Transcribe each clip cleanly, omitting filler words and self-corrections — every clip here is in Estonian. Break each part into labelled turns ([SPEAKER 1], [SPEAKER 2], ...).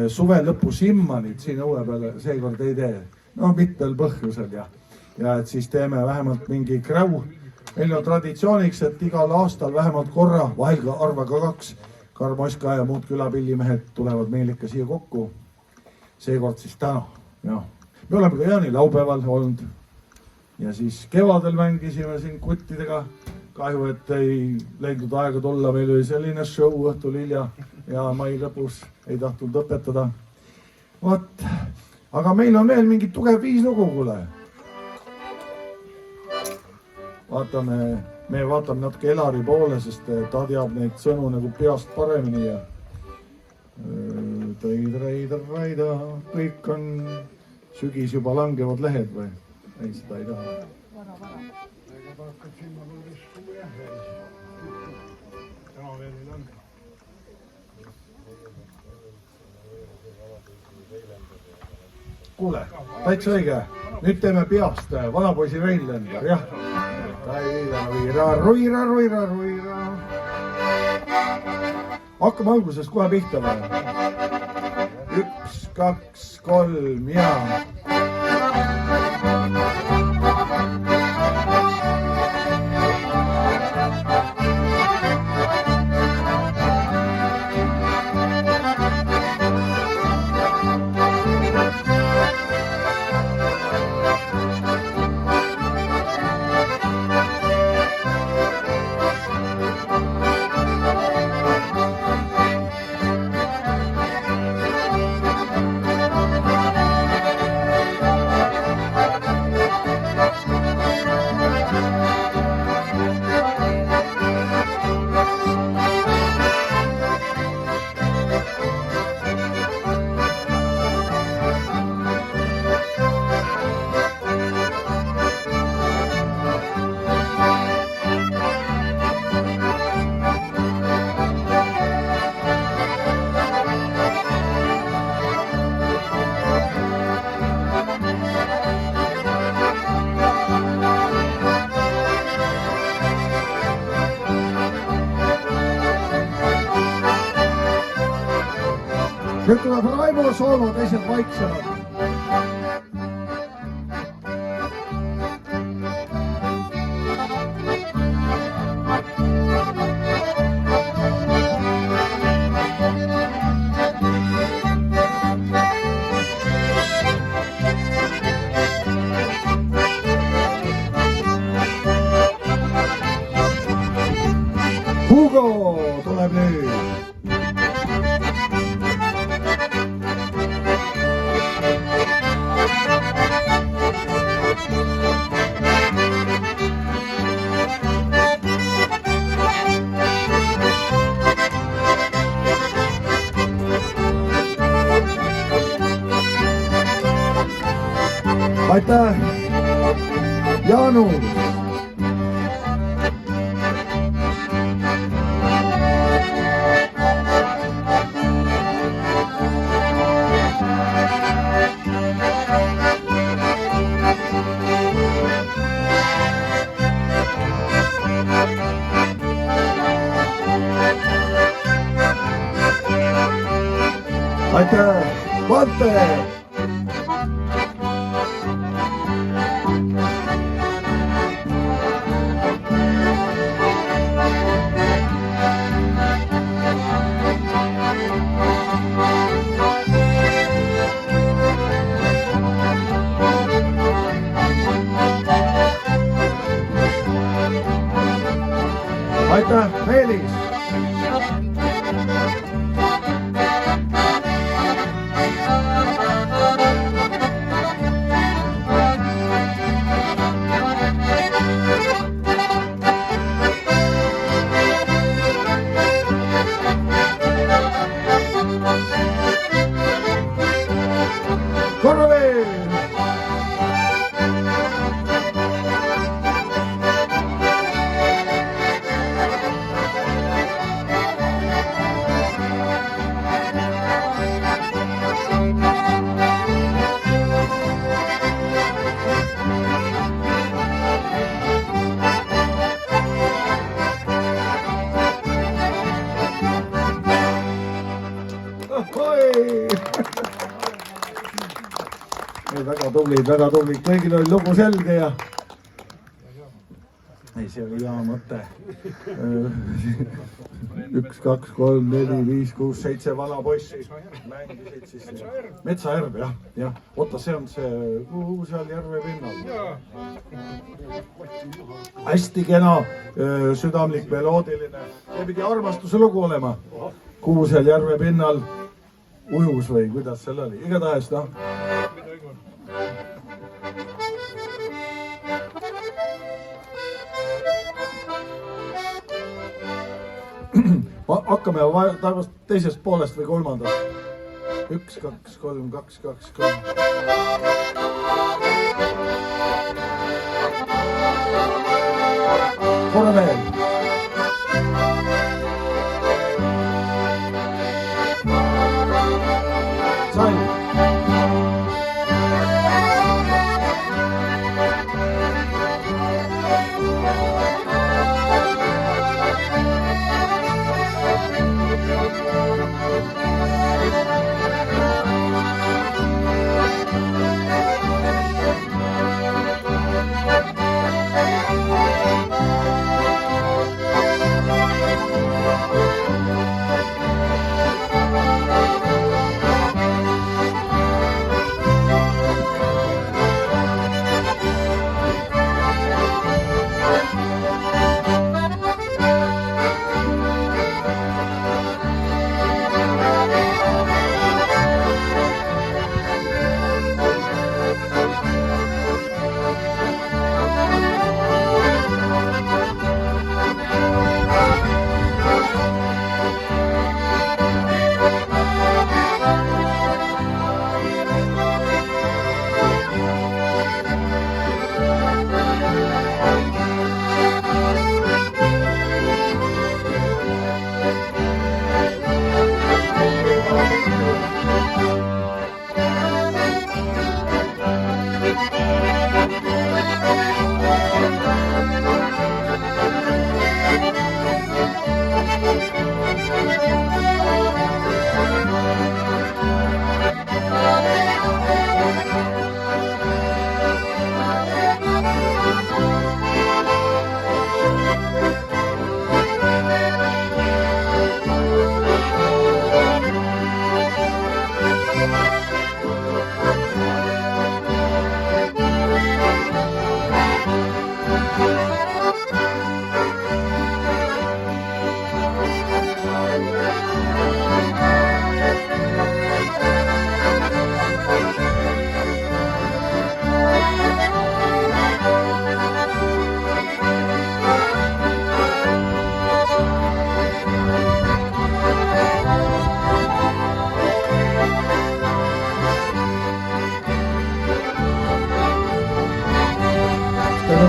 [SPEAKER 1] suve lõpu simmanit siin õue peale seekord ei tee. No mitmel põhjusel ja et siis teeme vähemalt mingi kräu. Meil on traditsiooniks, et igal aastal vähemalt korra, vahel ka arva ka 2, Karmoska ja muud külapillimehed tulevad meil ikka siia kokku. Seekord siis täna. Ja. Me oleme ka Jaani laupäeval olnud ja siis kevadel mängisime siin kuttidega. Kahju, et ei leidnud aega tulla, meil oli selline show õhtul hilja ja mai lõpus ei tahtnud õpetada. Vot, aga meil on veel mingi tugev viislugu, kuule. Me vaatame natuke Elari poole, sest ta teab neid sõnu nagu peast paremini ja raida, kõik on sügis juba langevad lehed või? Ei, seda ei taha. Kuule, täitsa õige. Nüüd teeme peast vanapoisi Reinlender, jah. Ruira. Hakkame algusest kohe pihta või? 1, 2, 3 ja... Nüüd tuleb Raimo soolo, teised vaiksemad. Hugo tuleb nüüd. Aitäh, Jaanus! Aitäh, Vante! Aitäh, Meelis! Korra veel! Oi! väga tublid, kõigil oli lugu selge ja ei, see oli hea mõte. 1, 2, 3, 4, 5, 6, 7 vana poissi mängisid siis Metsajärv, jah. Oota, see on see, kuhu seal järve pinnal. Hästi kena, südamlik, meloodiline. See pidi armastuse lugu olema. Kuhu seal järve pinnal ujus või kuidas seal oli. Igatahes, noh. Hakkame teisest poolest või kolmandast. 1, 2, 3, 2, 2, 3. Korra veel. Sai.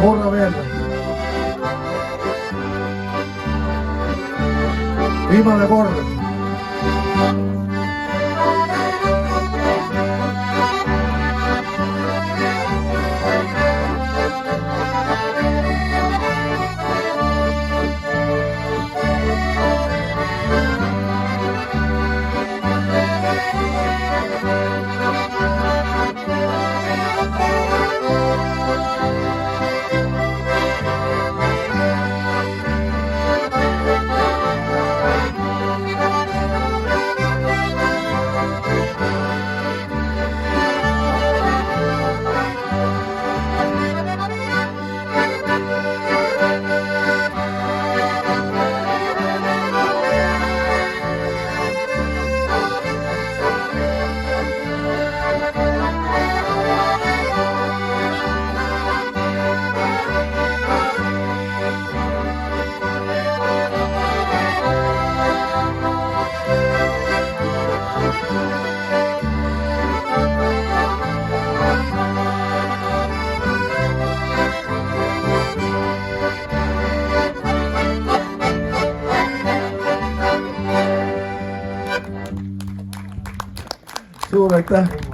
[SPEAKER 1] Korra veel. Viimane kord. Suur aitäh!